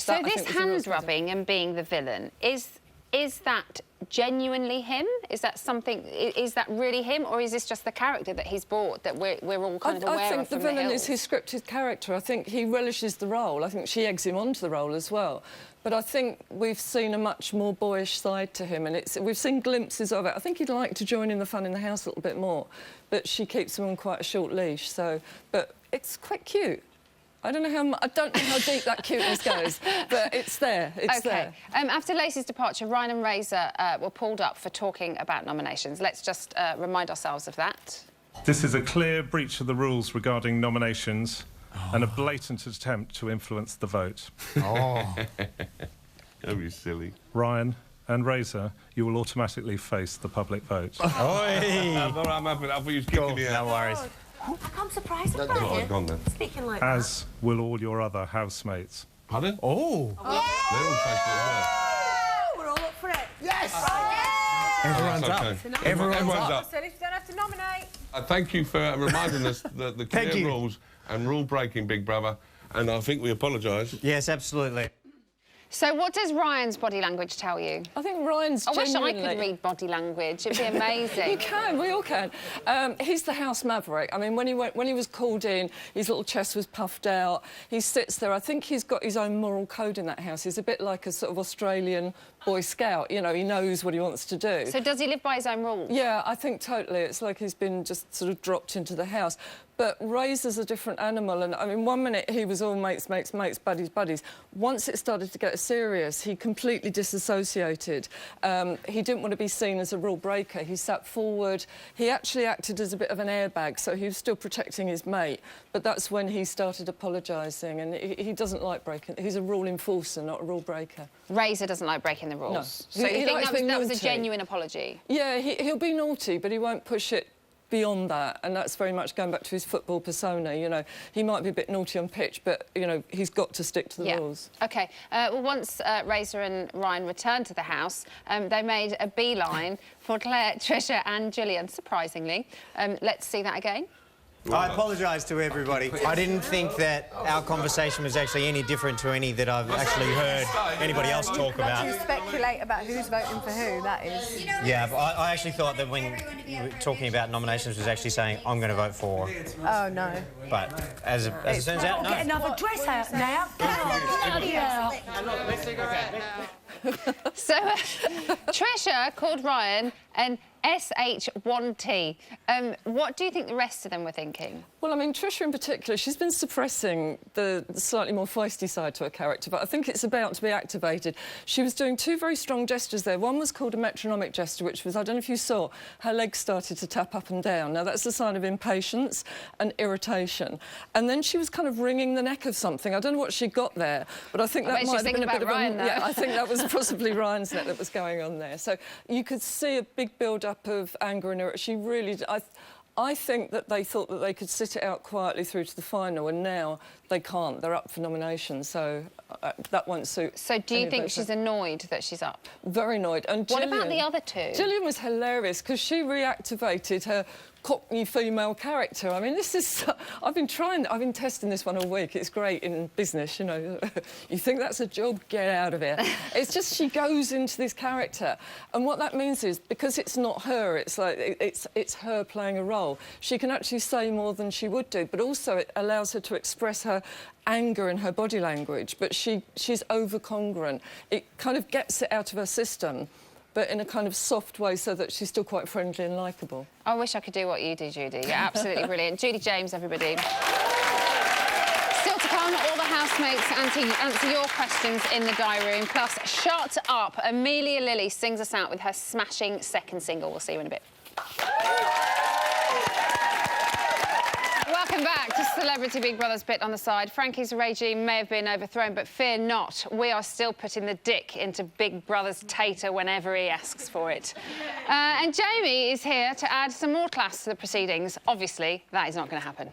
So this hand-rubbing and being the villain, is that genuinely him? Is that something? Is that really him, or is this just the character that he's bought that we're all kind of aware of? I think the villain is his scripted character. I think he relishes the role. I think she eggs him onto the role as well. But I think we've seen a much more boyish side to him, and we've seen glimpses of it. I think he'd like to join in the fun in the house a little bit more, but she keeps him on quite a short leash. So, but it's quite cute. I don't know how deep that cuteness goes, but it's there. It's there. After Lacey's departure, Ryan and Razor were pulled up for talking about nominations. Let's just remind ourselves of that. This is a clear breach of the rules regarding nominations and a blatant attempt to influence the vote. Oh. Don't be silly. Ryan and Razor, you will automatically face the public vote. I'm happy. I thought you was kicking me out. No worries. Oh, I'm surprised about I've gone then. Speaking like As will all your other housemates. Pardon? Oh. Yeah. They're all faced as well. We're all up for it. Yes! Everyone's up. Everyone's up. So you don't have to nominate. Thank you for reminding us the clear rules and rule-breaking, Big Brother. And I think we apologise. Yes, absolutely. So what does Ryan's body language tell you? I think Ryan's genuinely... I wish I could read body language. It'd be amazing. You can, we all can. He's the house maverick. I mean, when he was called in, his little chest was puffed out. He sits there. I think he's got his own moral code in that house. He's a bit like a sort of Australian Boy Scout. You know, he knows what he wants to do. So does he live by his own rules? Yeah, I think totally. It's like he's been just sort of dropped into the house. But Razor's a different animal, and I mean, 1 minute he was all mates, mates, mates, buddies, buddies. Once it started to get serious, he completely disassociated. He didn't want to be seen as a rule breaker. He sat forward. He actually acted as a bit of an airbag, so he was still protecting his mate. But that's when he started apologising, and he doesn't like breaking. He's a rule enforcer, not a rule breaker. Razor doesn't like breaking the rules. No. So you think that was a naughty. genuine apology? Yeah, he'll be naughty, but he won't push it beyond that, and that's very much going back to his football persona. You know, he might be a bit naughty on pitch, but, you know, he's got to stick to the rules. OK. Well, once Razor and Ryan returned to the house, they made a beeline for Claire, Trisha and Gillian, surprisingly. Let's see that again. I apologise to everybody. I didn't think that our conversation was actually any different to any that I've actually heard anybody else talk about. To speculate about who's voting for who, that is. Yeah, but I actually thought that when you were talking about nominations was actually saying, I'm going to vote for. Oh, no. But as it turns out, no. Get another dress out now. So, Trisha called Ryan an SH1T. What do you think the rest of them were thinking? Well, I mean, Trisha in particular, she's been suppressing the slightly more feisty side to her character, but I think it's about to be activated. She was doing two very strong gestures there. One was called a metronomic gesture, which was, I don't know if you saw, her legs started to tap up and down. Now, that's a sign of impatience and irritation. And then she was kind of wringing the neck of something. I don't know what she got there, but I think that might have been a bit of Ryan, yeah, I think that was possibly Ryan's neck that was going on there. So you could see a big build-up of anger in her. She really... I think that they thought that they could sit it out quietly through to the final, and now they can't. They're up for nomination, so that won't suit. So do you think she's annoyed that she's up? Very annoyed. And what Gillian, about the other two? Gillian was hilarious because she reactivated her Cockney female character. I mean, this is... I've been testing this one all week. It's great in business, you know. You think that's a job, get out of here. It's just she goes into this character. And what that means is, because it's not her, it's like it's her playing a role, she can actually say more than she would do, but also it allows her to express her anger in her body language, but she's over-congruent. It kind of gets it out of her system, but in a kind of soft way so that she's still quite friendly and likeable. I wish I could do what you do, Judy. You're absolutely brilliant. Judy James, everybody. Still to come, all the housemates answer your questions in the diary room. Plus, Shut Up. Amelia Lilly sings us out with her smashing second single. We'll see you in a bit. Welcome back to Celebrity Big Brother's bit on the side. Frankie's regime may have been overthrown, but fear not. We are still putting the dick into Big Brother's tater whenever he asks for it. And Jamie is here to add some more class to the proceedings. Obviously, that is not going to happen.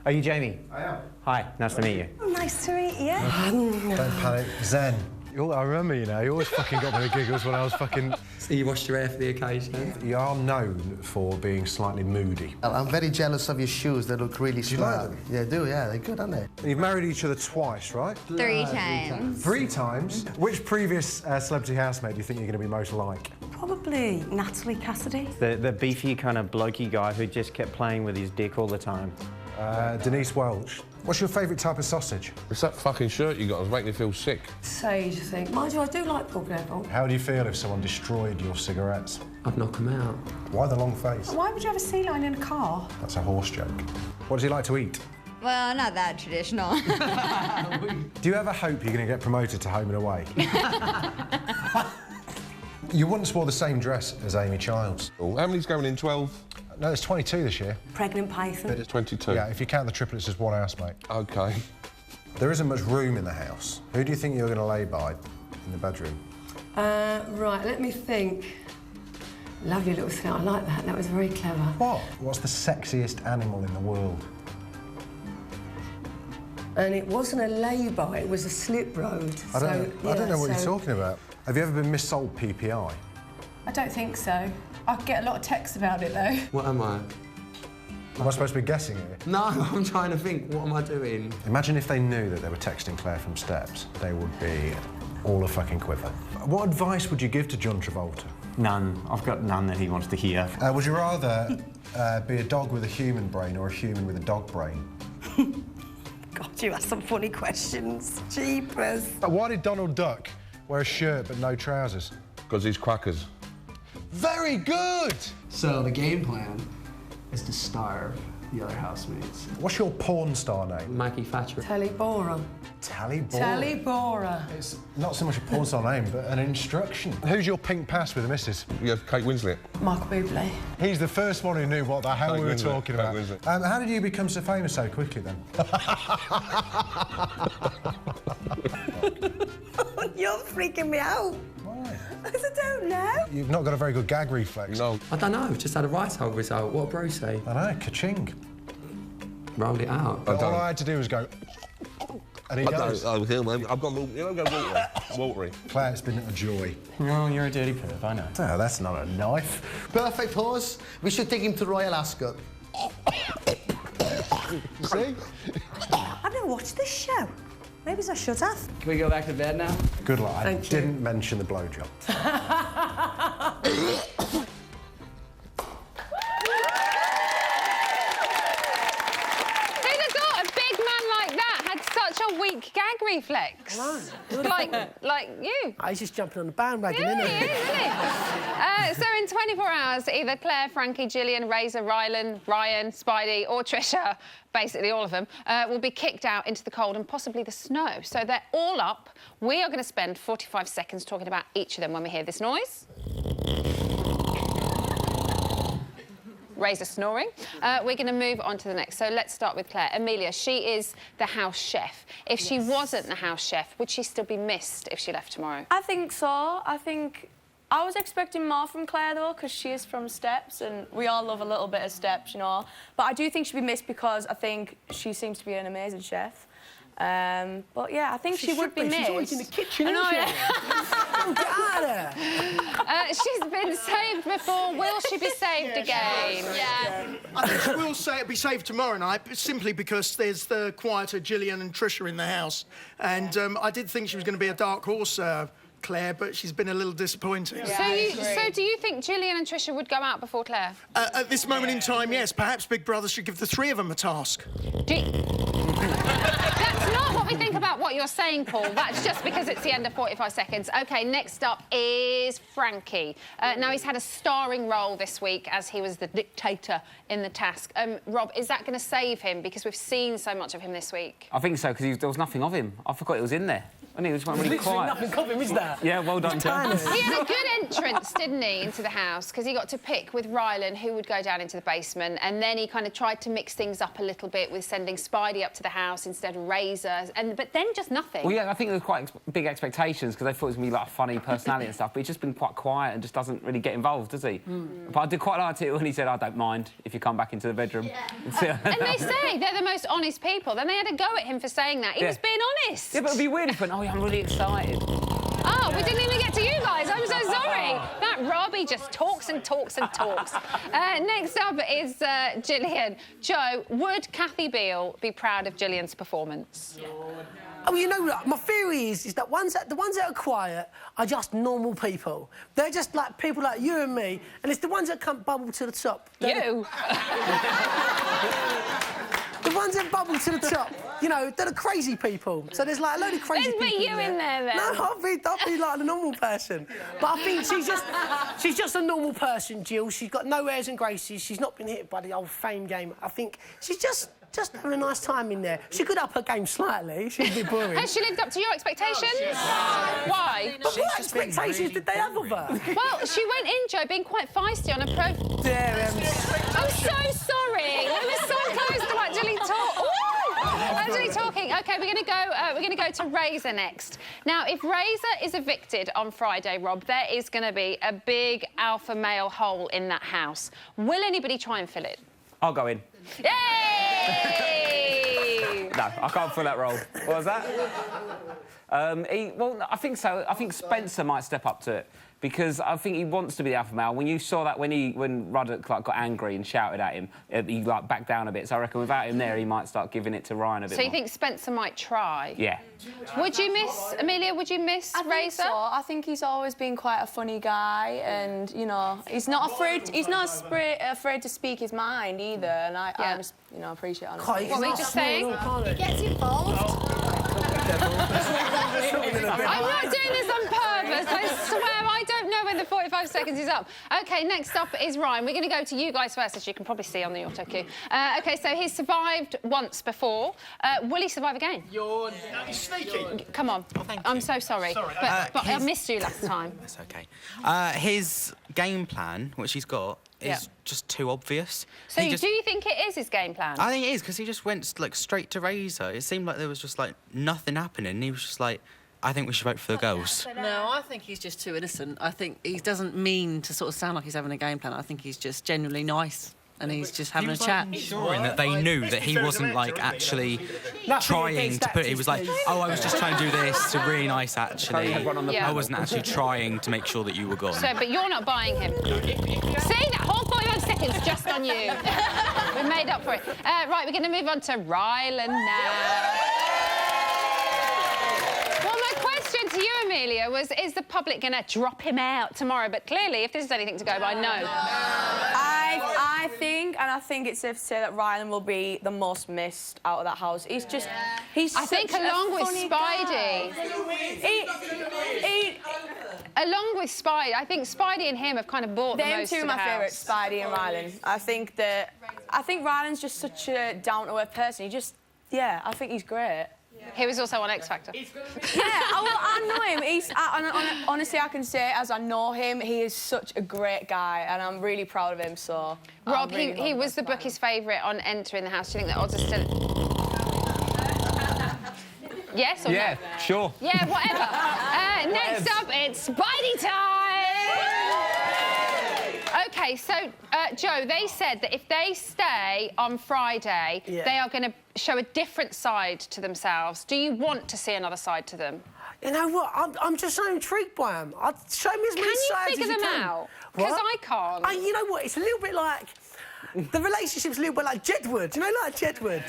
Are you Jamie? I am. Hi, nice to meet you. Oh, nice to meet you. Don't panic. Zen. I remember, you know, you always fucking got me the giggles when I was fucking... So you washed your hair for the occasion? You are known for being slightly moody. I'm very jealous of your shoes. They look really Do you like smart. them? Yeah, I do, yeah. They're good, aren't they? You've married each other twice, right? 3 times. 3 times? Which previous celebrity housemate do you think you're going to be most like? Probably Natalie Cassidy. The beefy kind of blokey guy who just kept playing with his dick all the time. Denise Welch. What's your favourite type of sausage? It's that fucking shirt you got. It's making me feel sick. Sage, I think. Mind you, I do like pork level. How do you feel if someone destroyed your cigarettes? I'd knock them out. Why the long face? Why would you have a sea lion in a car? That's a horse joke. What does he like to eat? Well, not that traditional. Do you ever hope you're going to get promoted to home and away? You once wore the same dress as Amy Childs. Oh, how many's going in? 12? No, there's 22 this year. Pregnant Python. It's 22. Yeah, if you count the triplets as one housemate. OK. There isn't much room in the house. Who do you think you're going to lay by in the bedroom? Right, let me think. Lovely little thing. I like that. That was very clever. What? What's the sexiest animal in the world? And it wasn't a lay-by, it was a slip road. I don't know what you're talking about. Have you ever been missold PPI? I don't think so. I get a lot of texts about it, though. What am I? Am I supposed to be guessing here? No, I'm trying to think. What am I doing? Imagine if they knew that they were texting Claire from Steps. They would be all a fucking quiver. What advice would you give to John Travolta? None. I've got none that he wants to hear. Would you rather be a dog with a human brain or a human with a dog brain? God, you ask some funny questions. Jeepers. Why did Donald Duck wear a shirt but no trousers? Because he's crackers. Very good! So the game plan is to starve the other housemates. What's your porn star name? Maggie Thatcher. Telly Bora. Tally Bora. Telly Bora. It's not so much a porn star name, but an instruction. Who's your pink pass with the missus? Yeah, Kate Winslet. Michael Bublé. He's the first one who knew what the hell Kate we were Winslet, talking Kate about. Winslet. How did you become so famous so quickly, then? You're freaking me out. Why? I don't know. You've not got a very good gag reflex. No. I don't know, just had a right-old result. What bro say? I know, ka-ching. Rolled it out. All I had to do was go... And he goes. Oh, here, man. I've got, watery. Claire, it's been a joy. Oh, you're a dirty perv, I know. Oh, that's not a knife. Perfect horse. We should take him to Royal Ascot. See? I've never watched this show. Maybe I should have. Can we go back to bed now? Good luck. I Thank you. didn't mention the blowjob. Who'd have thought a big man like that had such a weak gag reflex? Like you. I was just jumping on the bandwagon, Yeah, innit? he is, isn't he? So in 24 hours, either Claire, Frankie, Gillian, Razor, Rylan, Ryan, Spidey or Trisha, basically all of them, will be kicked out into the cold and possibly the snow. So they're all up. We are going to spend 45 seconds talking about each of them when we hear this noise. Razor snoring. We're going to move on to the next. So let's start with Claire. Amelia, she is the house chef. If she wasn't the house chef, would she still be missed if she left tomorrow? I think so. I was expecting more from Claire, though, because she is from Steps, and we all love a little bit of Steps, you know. But I do think she'd be missed because I think she seems to be an amazing chef. But, yeah, I think she would be missed. She's always in the kitchen, I know, isn't she? yeah. Get her. She's been saved before. Will she be saved again? Yeah. I think she will be saved tomorrow night, simply because there's the quieter Gillian and Trisha in the house. And I did think she was going to be a dark horse, Claire, but she's been a little disappointing. Yeah, so do you think Gillian and Trisha would go out before Claire? At this moment in time, yes. Perhaps Big Brother should give the 3 of them a task. That's not what we think about what you're saying, Paul. That's just because it's the end of 45 seconds. OK, next up is Frankie. Now, he's had a starring role this week as he was the dictator in the task. Rob, is that going to save him? Because we've seen so much of him this week. I think so, because there was nothing of him. I forgot he was in there. And he was really quiet. Nothing of him, is there? Yeah, well done, John. He had a good entrance, didn't he, into the house, because he got to pick with Rylan who would go down into the basement, and then he kind of tried to mix things up a little bit with sending Spidey up to the house instead of Razor, but then just nothing. Well, yeah, I think there was quite big expectations because they thought it was going to be like a funny personality and stuff, but he's just been quite quiet and just doesn't really get involved, does he? But I did quite like it when he said, I don't mind if you come back into the bedroom. Yeah. And they say they're the most honest people. Then they had a go at him for saying that. He was being honest. Yeah, but it'd be weird if he went, oh, yeah, I'm really excited. Robbie just talks and talks and talks. Next up is Gillian. Joe, would Kathy Beale be proud of Gillian's performance? Oh, you know, my theory is that the ones that are quiet are just normal people. They're just like people like you and me, and it's the ones that can't bubble to the top. You? The ones that bubble to the top, you know, they're the crazy people. So there's like a load of crazy people. There's me, you in there, then. No, I'll be like a normal person. But I think she's just a normal person, Jill. She's got no airs and graces. She's not been hit by the old fame game. I think she's just having a nice time in there. She could up her game slightly. She's a bit boring. Has she lived up to your expectations? Why? But what expectations did they have of her? Well, she went in, Joe, being quite feisty on a pro... I'm so sorry. We were so close to actually talking. OK, we're going to go to Razor next. Now, if Razor is evicted on Friday, Rob, there is going to be a big alpha male hole in that house. Will anybody try and fill it? I'll go in. Yay! No, I can't fill that role. What was that? Well, I think so. I think Spencer might step up to it because I think he wants to be the alpha male. When you saw that when Ruddock got angry and shouted at him, he backed down a bit. So I reckon without him there, he might start giving it to Ryan a bit. So you more. think Spencer might try? Yeah. Would you miss Amelia? Would you miss Razor? Think so. I think he's always been quite a funny guy, and you know, he's not afraid. He's not afraid to speak his mind either, and I just, you know, appreciate it. What were you just saying? He gets involved. I'm not doing this on purpose. I swear, I don't know when the 45 seconds is up. OK, next up is Ryan. We're going to go to you guys first, as you can probably see on the auto cue. OK, so he's survived once before. Will he survive again? You're sneaky. Come on. I'm so sorry. Sorry. But I missed you last time. That's OK. His game plan, which he's got, is just too obvious. So do you think it is his game plan? I think it is, because he just went, like, straight to Razor. It seemed like there was just, like, nothing happening. He was just like, I think we should vote for the girls. No, I think he's just too innocent. I think he doesn't mean to sort of sound like he's having a game plan. I think he's just genuinely nice and he's just having a chat. Ensuring that they knew that he wasn't, like, actually trying to put it. He was like, oh, I was just trying to do this. It's really nice, actually. I wasn't actually trying to make sure that you were gone. So, but you're not buying him. See, that whole 45 seconds just on you. We made up for it. Right, we're going to move on to Ryland now. Well, my question to you, Amelia, was, is the public going to drop him out tomorrow? But clearly, if this is anything to go by, no. I think it's safe to say that Ryan will be the most missed out of that house. He's just, I think along with Spidey. Along with Spidey, I think Spidey and him have kind of bought the most two of are the my favourites, Spidey and Ryland. I think Ryland's just such a down-to-earth person. I think he's great. He was also on X Factor. I know him. Honestly, I can say, as I know him, he is such a great guy, and I'm really proud of him, so... Rob, he was the bookie's favourite on Entering the House. Do you think the odds are still... Yes or no? Yeah, sure. Yeah, whatever. Next up, it's Spidey time! OK, so, Joe, they said that if they stay on Friday, they are going to show a different side to themselves. Do you want to see another side to them? You know what? I'm just so intrigued by them. Show me as many sides as you can. Can you figure them out? Because I can't. You know what? It's a little bit like... The relationship's a little bit like Jedward. You know, like Jedward?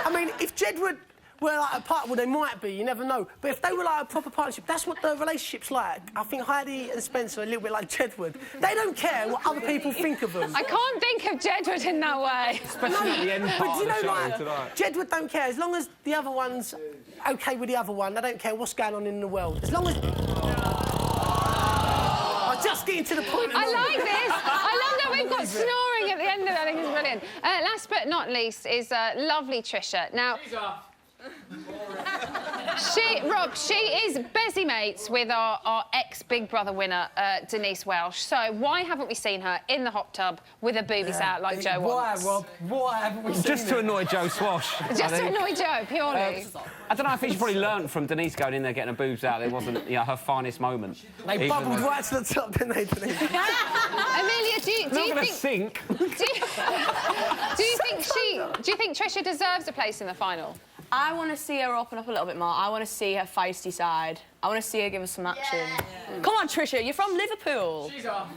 I mean, if Jedward were like a partner, well, they might be, you never know. But if they were like a proper partnership, that's what the relationship's like. I think Heidi and Spencer are a little bit like Jedward. They don't care what other people think of them. I can't think of Jedward in that way. Especially at the end part but you of the know, show like, tonight. Jedward don't care. As long as the other one's OK with the other one, they don't care what's going on in the world. As long as... I'm just getting to the point. I like this. I love that we've got snoring at the end of that. I think it's brilliant. Last but not least is lovely Trisha. Now... Rob, she is busy mates with our ex-Big Brother winner, Denise Welsh. So why haven't we seen her in the hot tub with her boobies out like Joe wants? Why, Rob? Why haven't we seen Just to annoy Joe Swash. Just to annoy Joe, purely. I don't know, I think she probably learnt from Denise going in there getting her boobs out. It wasn't, her finest moment. They bubbled right to the top, didn't they, Denise? Amelia, do you think... sink. Do you think Trisha deserves a place in the final? I want to see her open up a little bit more. I want to see her feisty side. I want to see her give us some action. Yeah. Come on, Trisha, you're from Liverpool. She's off.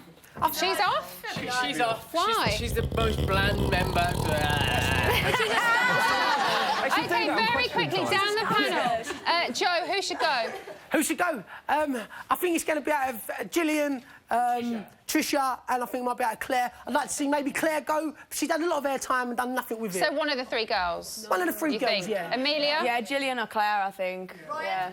She's off? She's off. Why? She's the most bland member. OK, very quickly, down the panel. Joe, who should go? Who should go? I think it's going to be out of Gillian, Trisha, and I think it might be out of Claire. I'd like to see maybe Claire go. She's had a lot of airtime and done nothing with it. So one of the three girls? One of the three girls, think? yeah. Amelia? Yeah, Gillian or Claire, I think. Yeah.